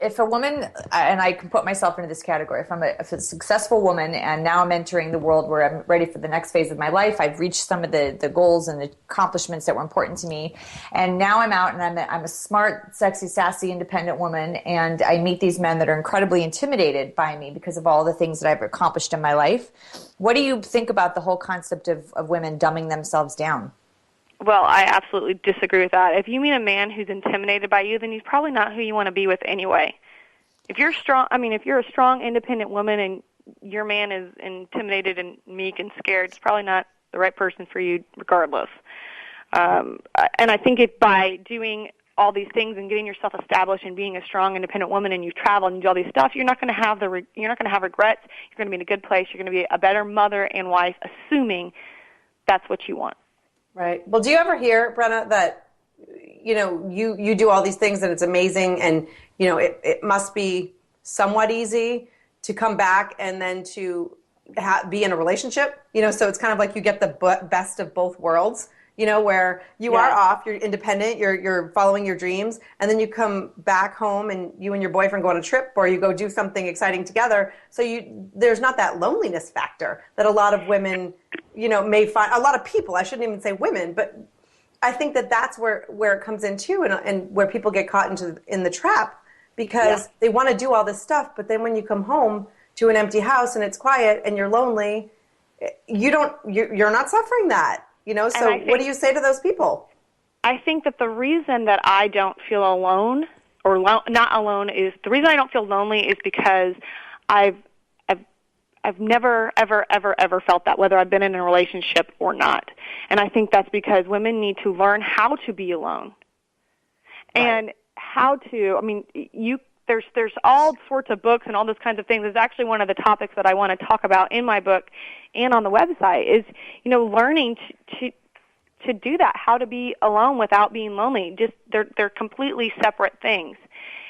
if a woman, and I can put myself into this category, if I'm a successful woman and now I'm entering the world where I'm ready for the next phase of my life, I've reached some of the goals and the accomplishments that were important to me, and now I'm out and I'm a smart, sexy, sassy, independent woman, and I meet these men that are incredibly intimidated by me because of all the things that I've accomplished in my life. What do you think about the whole concept of women dumbing themselves down? Well, I absolutely disagree with that. If you meet a man who's intimidated by you, then he's probably not who you want to be with anyway. If you're a strong, independent woman and your man is intimidated and meek and scared, it's probably not the right person for you regardless. And I think if by doing all these things and getting yourself established and being a strong, independent woman, and you travel and you do all these stuff, you're not going to have regrets. You're going to be in a good place. You're going to be a better mother and wife, assuming that's what you want. Right. Well, do you ever hear, Brenna, that, you do all these things and it's amazing and, it must be somewhat easy to come back and then to be in a relationship, so it's kind of like you get the best of both worlds. where you are off, you're independent, you're following your dreams, and then you come back home and you and your boyfriend go on a trip or you go do something exciting together. So there's not that loneliness factor that a lot of women, may find. A lot of people, I shouldn't even say women, but I think that's where it comes in too, and where people get caught in the trap because they want to do all this stuff, but then when you come home to an empty house and it's quiet and you're lonely, you're not suffering that. So what do you say to those people? I think that the reason that I don't feel alone or not alone is the reason I don't feel lonely is because I've never, ever, ever, ever felt that, whether I've been in a relationship or not. And I think that's because women need to learn how to be alone. Right. And how to, there's all sorts of books and all those kinds of things. It's actually one of the topics that I want to talk about in my book and on the website is, learning to do that, how to be alone without being lonely. Just they're completely separate things.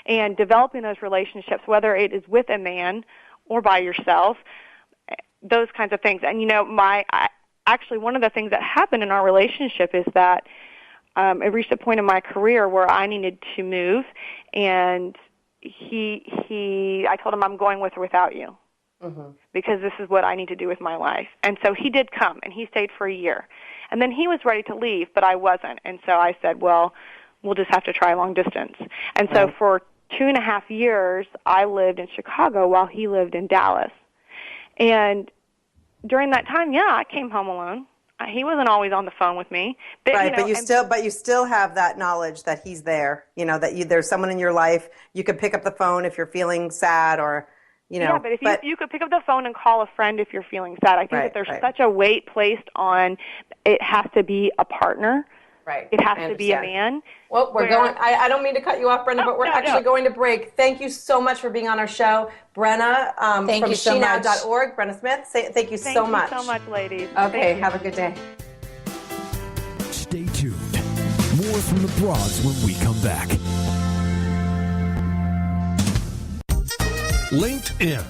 And developing those relationships, whether it is with a man or by yourself, those kinds of things. And, actually one of the things that happened in our relationship is that it reached a point in my career where I needed to move, and I told him I'm going with or without you because this is what I need to do with my life. And so he did come, and he stayed for a year. And then he was ready to leave, but I wasn't. And so I said, well, we'll just have to try long distance. And so for 2.5 years, I lived in Chicago while he lived in Dallas. And during that time, I came home alone. He wasn't always on the phone with me. But, but you still have that knowledge that he's there, that there's someone in your life. You could pick up the phone if you're feeling sad or, Yeah, but if you could pick up the phone and call a friend if you're feeling sad. I think that there's such a weight placed on it has to be a partner. Right. It has to be a man. Well, we're going. I don't mean to cut you off, Brenna, but we're actually going to break. Thank you so much for being on our show, Brenna. Thank you so much. shenow.org. Brenna Smith. Thank you so much. Thank you so much, ladies. Okay, have a good day. Stay tuned. More from the Broads when we come back. LinkedIn.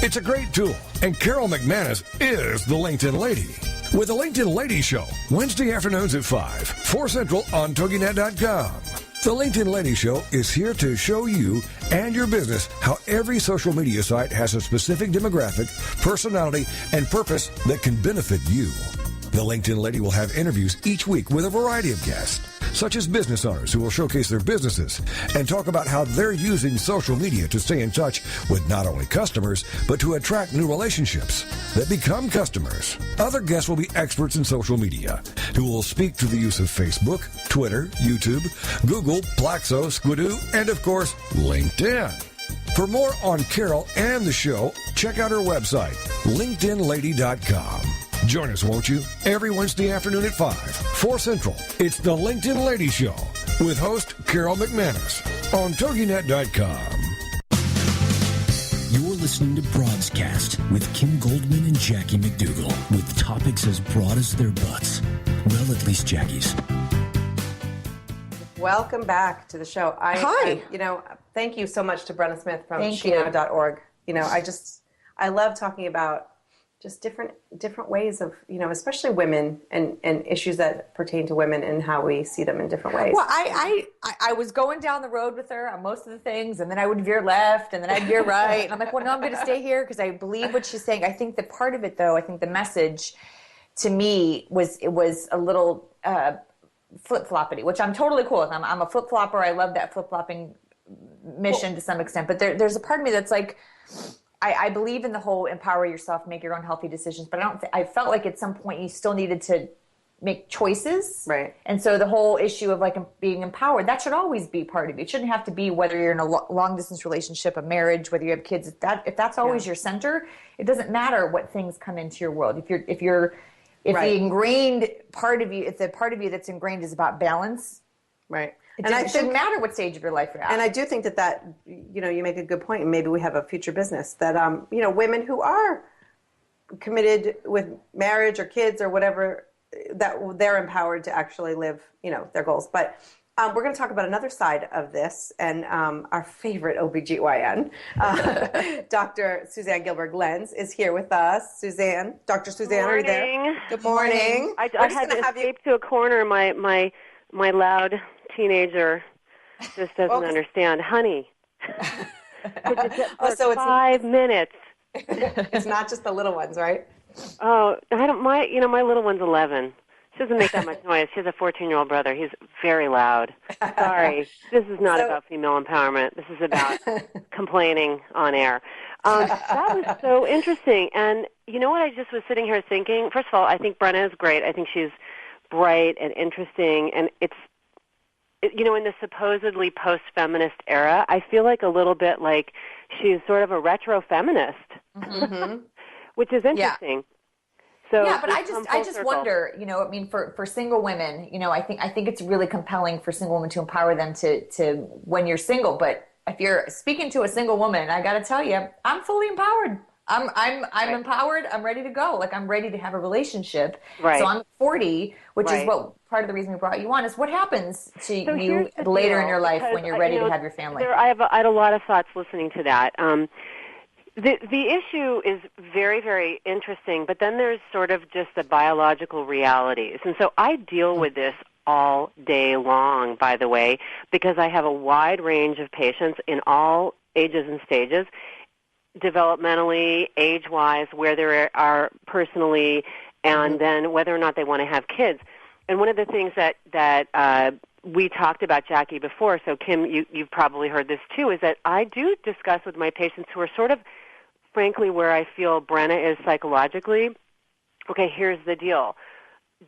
It's a great tool, and Carol McManus is the LinkedIn lady. With the LinkedIn Lady Show, Wednesday afternoons at 5, 4 Central on TogiNet.com. The LinkedIn Lady Show is here to show you and your business how every social media site has a specific demographic, personality, and purpose that can benefit you. The LinkedIn Lady will have interviews each week with a variety of guests, such as business owners who will showcase their businesses and talk about how they're using social media to stay in touch with not only customers, but to attract new relationships that become customers. Other guests will be experts in social media who will speak to the use of Facebook, Twitter, YouTube, Google, Plaxo, Squidoo, and of course, LinkedIn. For more on Carol and the show, check out her website, LinkedInLady.com. Join us, won't you? Every Wednesday afternoon at 5, 4 Central. It's the LinkedIn Lady Show with host Carol McManus on TogiNet.com. You're listening to Broadscast with Kim Goldman and Jackie McDougall with topics as broad as their butts. Well, at least Jackie's. Welcome back to the show. Hi. Thank you so much to Brenna Smith from Thank shenow.org. I love talking about just different ways of, especially women and issues that pertain to women and how we see them in different ways. Well, I was going down the road with her on most of the things, and then I would veer left, and then I'd veer right. And I'm like, well, no, I'm going to stay here because I believe what she's saying. I think that part of it, though, I think the message to me was a little flip-floppity, which I'm totally cool with. I'm a flip-flopper. I love that flip-flopping mission to some extent. But there's a part of me that's like, I believe in the whole empower yourself, make your own healthy decisions, but I felt like at some point you still needed to make choices. Right. And so the whole issue of like being empowered, that should always be part of it. It shouldn't have to be whether you're in a long distance relationship, a marriage, whether you have kids. If that's always your center, it doesn't matter what things come into your world. If the ingrained part of you, if the part of you that's ingrained is about balance, right. It shouldn't matter what stage of your life you're at. And I do think that you make a good point, and maybe we have a future business that, women who are committed with marriage or kids or whatever, that they're empowered to actually live, their goals. But We're going to talk about another side of this, and our favorite OBGYN, Dr. Suzanne Gilberg Lenz, is here with us. Suzanne, Dr. Suzanne, are you there? Good morning. I had to escape to a corner. My loud teenager just doesn't understand. Honey, could you just for 5 minutes? It's not just the little ones, right? Oh, I don't. My little one's 11. She doesn't make that much noise. She has a 14-year-old brother. He's very loud. Sorry, this is not about female empowerment. This is about complaining on air. That was so interesting. And you know what? I just was sitting here thinking. First of all, I think Brenna is great. I think she's bright and interesting. And in the supposedly post-feminist era, I feel like a little bit like she's sort of a retro-feminist, which is interesting. Yeah. So yeah, but I just wonder, for single women, I think it's really compelling for single women to empower them to when you're single. But if you're speaking to a single woman, I got to tell you, I'm fully empowered. I'm empowered. I'm ready to go. Like, I'm ready to have a relationship. Right. So I'm 40, which is what part of the reason we brought you on is what happens to you later in your life when you're ready to have your family. I had a lot of thoughts listening to that. The issue is very, very interesting, but then there's sort of just the biological realities. And so I deal with this all day long, by the way, because I have a wide range of patients in all ages and stages, developmentally, age-wise, where they are personally, and then whether or not they want to have kids. And one of the things that we talked about, Jackie, before, so Kim, you've probably heard this too, is that I do discuss with my patients who are sort of, frankly, where I feel Brenna is psychologically. Okay, here's the deal.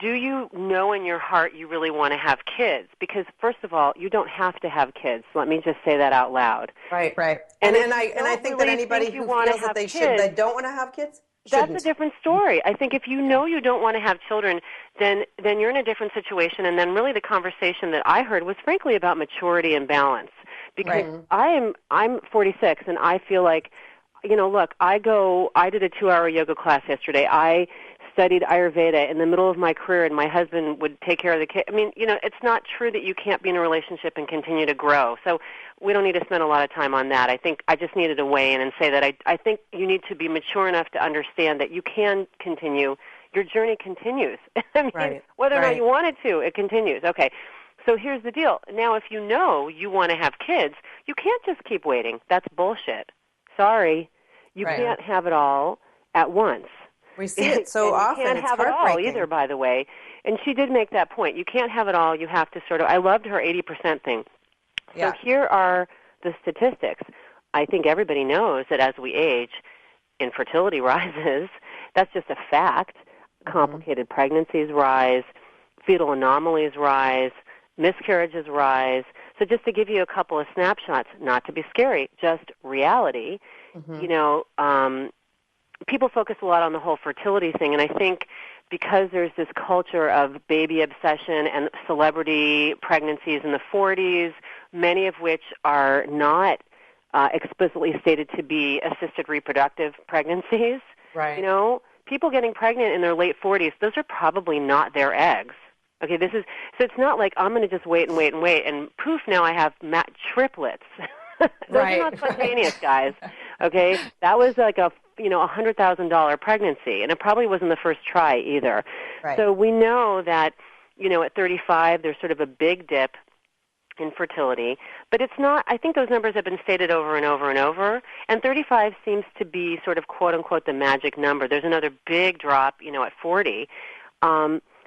Do you know in your heart you really want to have kids? Because, first of all, you don't have to have kids. Let me just say that out loud. Right. And I think that anybody who feels that they don't want to have kids, shouldn't. That's a different story. I think if you know you don't want to have children, then you're in a different situation. And then really the conversation that I heard was, frankly, about maturity and balance. Because I'm 46, and I feel like, look, I did a 2-hour yoga class yesterday. I studied Ayurveda in the middle of my career, and my husband would take care of the kid. I mean, it's not true that you can't be in a relationship and continue to grow. So we don't need to spend a lot of time on that. I think I just needed to weigh in and say that I think you need to be mature enough to understand that you can continue. Your journey continues. I mean, whether or not you want it to, it continues. Okay. So here's the deal. Now, if you know you want to have kids, you can't just keep waiting. That's bullshit. Sorry. You can't have it all at once. We see it so often. You can't have it all either, by the way. And she did make that point. You can't have it all. You have to I loved her 80% thing. So here are the statistics. I think everybody knows that as we age, infertility rises. That's just a fact. Complicated pregnancies rise. Fetal anomalies rise. Miscarriages rise. So just to give you a couple of snapshots, not to be scary, just reality, people focus a lot on the whole fertility thing, and I think because there's this culture of baby obsession and celebrity pregnancies in the 40s, many of which are not explicitly stated to be assisted reproductive pregnancies. Right. People getting pregnant in their late 40s, those are probably not their eggs. Okay, so it's not like I'm going to just wait, and poof, now I have triplets. Those are not spontaneous, guys. Okay, that was like a $100,000 pregnancy, and it probably wasn't the first try either. Right. So we know that at 35 there's sort of a big dip in fertility, but it's not. I think those numbers have been stated over and over and over, and 35 seems to be sort of quote unquote the magic number. There's another big drop, at 40.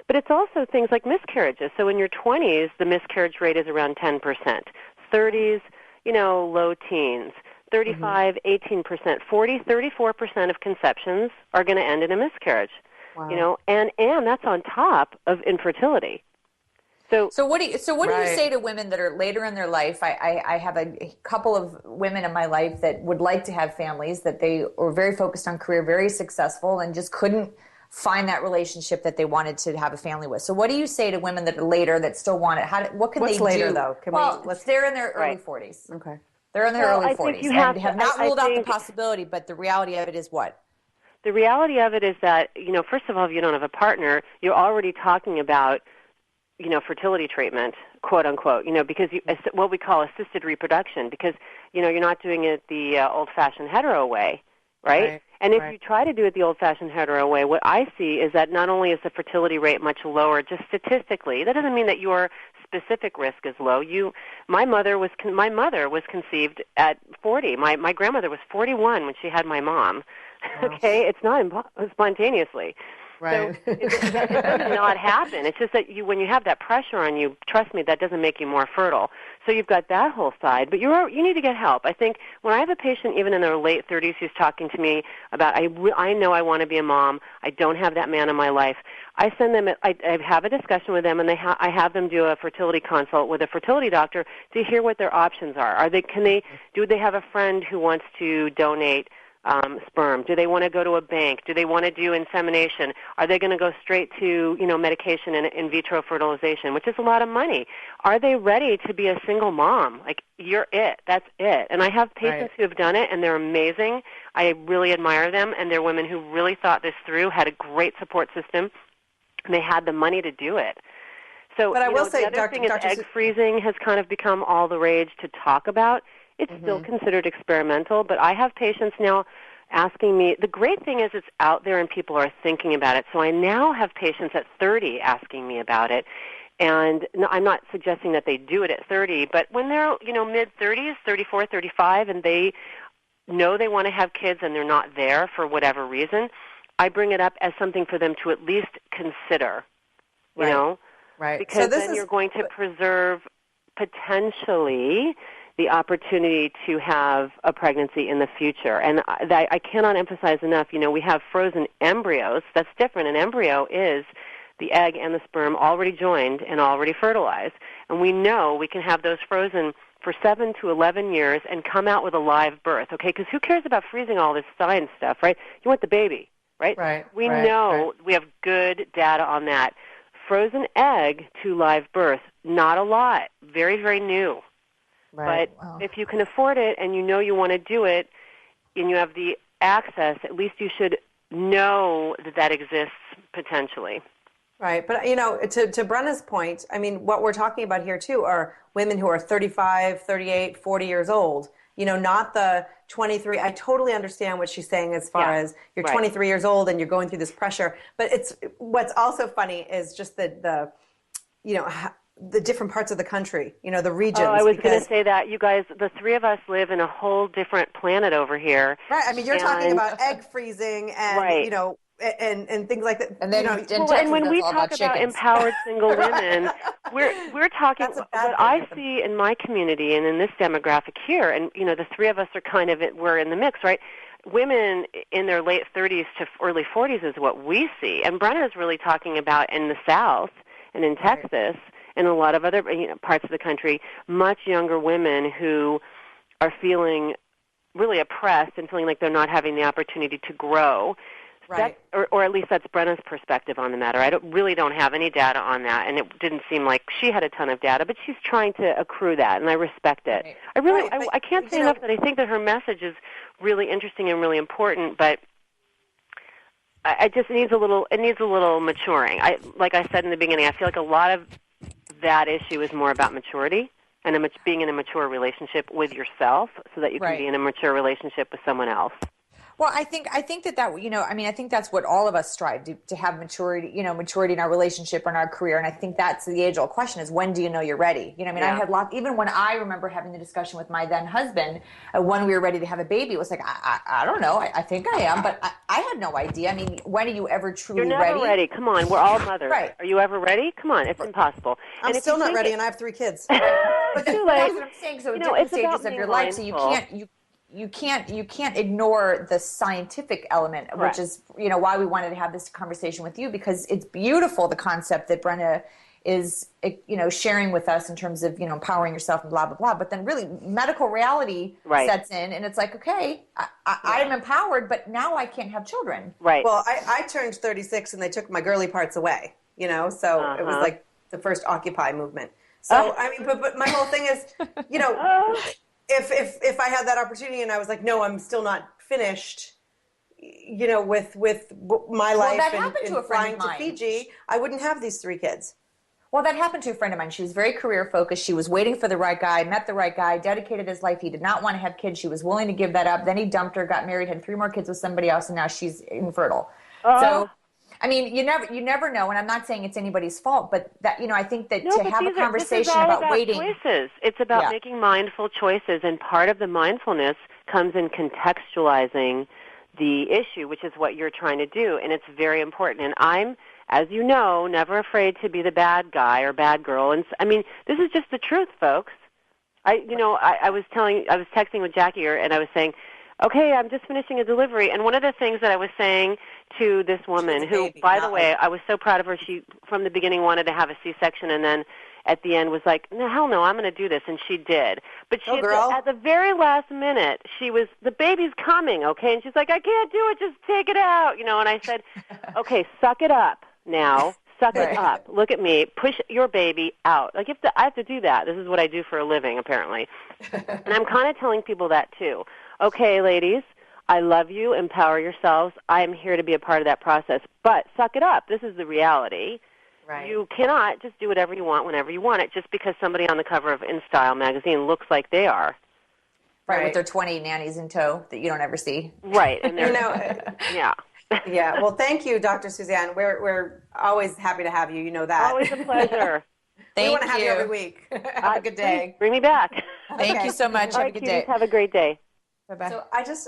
But it's also things like miscarriages. So in your 20s, the miscarriage rate is around 10%. 30s, low teens. 35, 18%. 40, 34% of conceptions are going to end in a miscarriage. Wow. And that's on top of infertility. So what do you say to women that are later in their life? I have a couple of women in my life that would like to have families, that they were very focused on career, very successful, and just couldn't find that relationship that they wanted to have a family with. So what do you say to women that are later that still want it? What can What's they later, do? Though? They're in their early 40s. Okay. They're in their early 40s and have not ruled out the possibility, but the reality of it is what? The reality of it is that, first of all, if you don't have a partner, you're already talking about fertility treatment, quote unquote, because what we call assisted reproduction, because, you're not doing it the old-fashioned hetero way, right? And if you try to do it the old-fashioned hetero way, what I see is that not only is the fertility rate much lower, just statistically, that doesn't mean that your specific risk is low. My mother was conceived at 40. My grandmother was 41 when she had my mom. Wow. Okay, it's not spontaneously. Right. So it does not happen. It's just that when you have that pressure on you, trust me, that doesn't make you more fertile. So you've got that whole side, but you need to get help. I think when I have a patient, even in their late 30s, who's talking to me about, I know I want to be a mom, I don't have that man in my life, I send them, I have a discussion with them, and I have them do a fertility consult with a fertility doctor to hear what their options are. Do they have a friend who wants to donate sperm? Do they want to go to a bank? Do they want to do insemination? Are they going to go straight to, medication and in vitro fertilization, which is a lot of money? Are they ready to be a single mom? Like, you're it. That's it. And I have patients who have done it, and they're amazing. I really admire them, and they're women who really thought this through, had a great support system, and they had the money to do it. So, but I will say, the other thing is egg freezing has kind of become all the rage to talk about. It's still considered experimental, but I have patients now asking me. The great thing is it's out there and people are thinking about it. So I now have patients at 30 asking me about it. And no, I'm not suggesting that they do it at 30, but when they're, mid-30s, 34, 35, and they know they want to have kids and they're not there for whatever reason, I bring it up as something for them to at least consider, you know? Right. Because so then you're going to preserve potentially the opportunity to have a pregnancy in the future. And I cannot emphasize enough, we have frozen embryos. That's different. An embryo is the egg and the sperm already joined and already fertilized. And we know we can have those frozen for 7 to 11 years and come out with a live birth, okay? Because who cares about freezing all this science stuff, right? You want the baby, right? We know we have good data on that. Frozen egg to live birth, not a lot. Very, very new. But if you can afford it and you want to do it and you have the access, at least you should know that exists potentially. Right. But, to Brenna's point, I mean, what we're talking about here, too, are women who are 35, 38, 40 years old, not the 23. I totally understand what she's saying as far as you're 23 years old and you're going through this pressure. But what's also funny is just the different parts of the country, the regions. Oh, I was going to say that. You guys, the three of us live in a whole different planet over here. Right. I mean, you're talking about egg freezing and, and things like that. And then, and when we talk about empowered single women, we're talking what I see in my community and in this demographic here. And, the three of us are we're in the mix, right? Women in their late 30s to early 40s is what we see. And Brenna is really talking about in the South and in Texas, and a lot of other parts of the country, much younger women who are feeling really oppressed and feeling like they're not having the opportunity to grow. Right. Or at least that's Brenna's perspective on the matter. I really don't have any data on that, and it didn't seem like she had a ton of data, but she's trying to accrue that, and I respect it. Right. I can't say enough that I think that her message is really interesting and really important, but it needs a little maturing. Like I said in the beginning, I feel like a lot of that issue is more about maturity and being in a mature relationship with yourself so that you can be in a mature relationship with someone else. Well, I think that I think that's what all of us strive to have maturity in our relationship or in our career. And I think that's the age-old question is, when do you know you're ready? I had even when I remember having the discussion with my then husband, when we were ready to have a baby, it was like, I don't know. I think I am, but I had no idea. I mean, when are you ever truly ready? You're never ready. Come on. We're all mothers. Right. Are you ever ready? Come on. It's impossible. I'm still not ready, and I have 3 kids. But too late. That's what I'm saying. So different stages of your life, so you can't ignore the scientific element, which is, why we wanted to have this conversation with you, because it's beautiful, the concept that Brenna is, sharing with us in terms of, empowering yourself and blah, blah, blah. But then really medical reality sets in, and it's like, okay, I'm empowered, but now I can't have children. Right. Well, I turned 36 and they took my girly parts away, so it was like the first Occupy movement. So, I mean, but my whole thing is, If I had that opportunity and I was like, no, I'm still not finished, with my life and flying to Fiji, I wouldn't have these 3 kids. Well, that happened to a friend of mine. She was very career focused. She was waiting for the right guy, met the right guy, dedicated his life. He did not want to have kids. She was willing to give that up. Then he dumped her, got married, had 3 more kids with somebody else, and now she's infertile. So, I mean, you never know. And I'm not saying it's anybody's fault, but that, I think that to have a conversation about waiting. Choices. It's about making mindful choices, and part of the mindfulness comes in contextualizing the issue, which is what you're trying to do, and it's very important. And I'm, as you know, never afraid to be the bad guy or bad girl. And I mean, this is just the truth, folks. I was texting with Jackie, and I was saying, okay, I'm just finishing a delivery. And one of the things that I was saying to this woman, who, by the way, I was so proud of her. She, from the beginning, wanted to have a C-section, and then at the end was like, no, hell no, I'm going to do this. And she did. But she, at the very last minute, the baby's coming, okay? And she's like, I can't do it. Just take it out, And I said, okay, suck it up now. Suck it up. Look at me. Push your baby out. Like, I have to do that. This is what I do for a living, apparently. And I'm kind of telling people that, too. Okay, ladies, I love you. Empower yourselves. I am here to be a part of that process. But suck it up. This is the reality. Right. You cannot just do whatever you want whenever you want it just because somebody on the cover of InStyle magazine looks like they are. Right, with their 20 nannies in tow that you don't ever see. Right. And they're, yeah. Yeah. Well, thank you, Dr. Suzanne. We're always happy to have you. You know that. Always a pleasure. We want to have you every week. Have a good day. Bring me back. Thank you so much. Have a good day. Have a great day. Bye-bye. So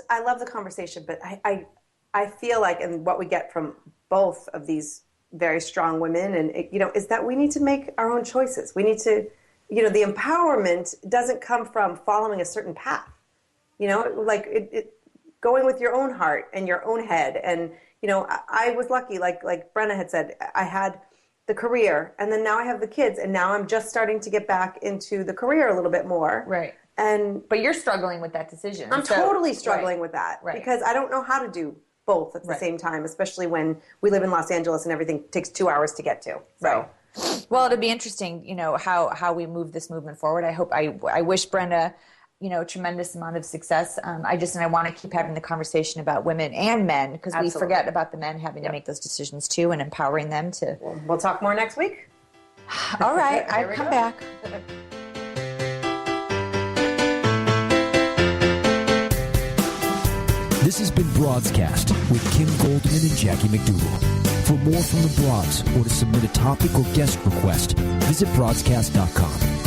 I love the conversation, but I feel like, and what we get from both of these very strong women, and is that we need to make our own choices. We need to, the empowerment doesn't come from following a certain path. Going with your own heart and your own head. And I was lucky, like Brenna had said, I had the career, and then now I have the kids, and now I'm just starting to get back into the career a little bit more. Right. But you're struggling with that decision. I'm totally struggling with that because I don't know how to do both at the same time, especially when we live in Los Angeles and everything takes 2 hours to get to. So, well, it'll be interesting, how we move this movement forward. I wish Brenda, a tremendous amount of success. I want to keep having the conversation about women and men because we forget about the men having to make those decisions too and empowering them to. We'll talk more next week. All right, I'll come back. This has been Broadscast with Kim Goldman and Jackie McDougal. For more from the Broads or to submit a topic or guest request, visit broadscast.com.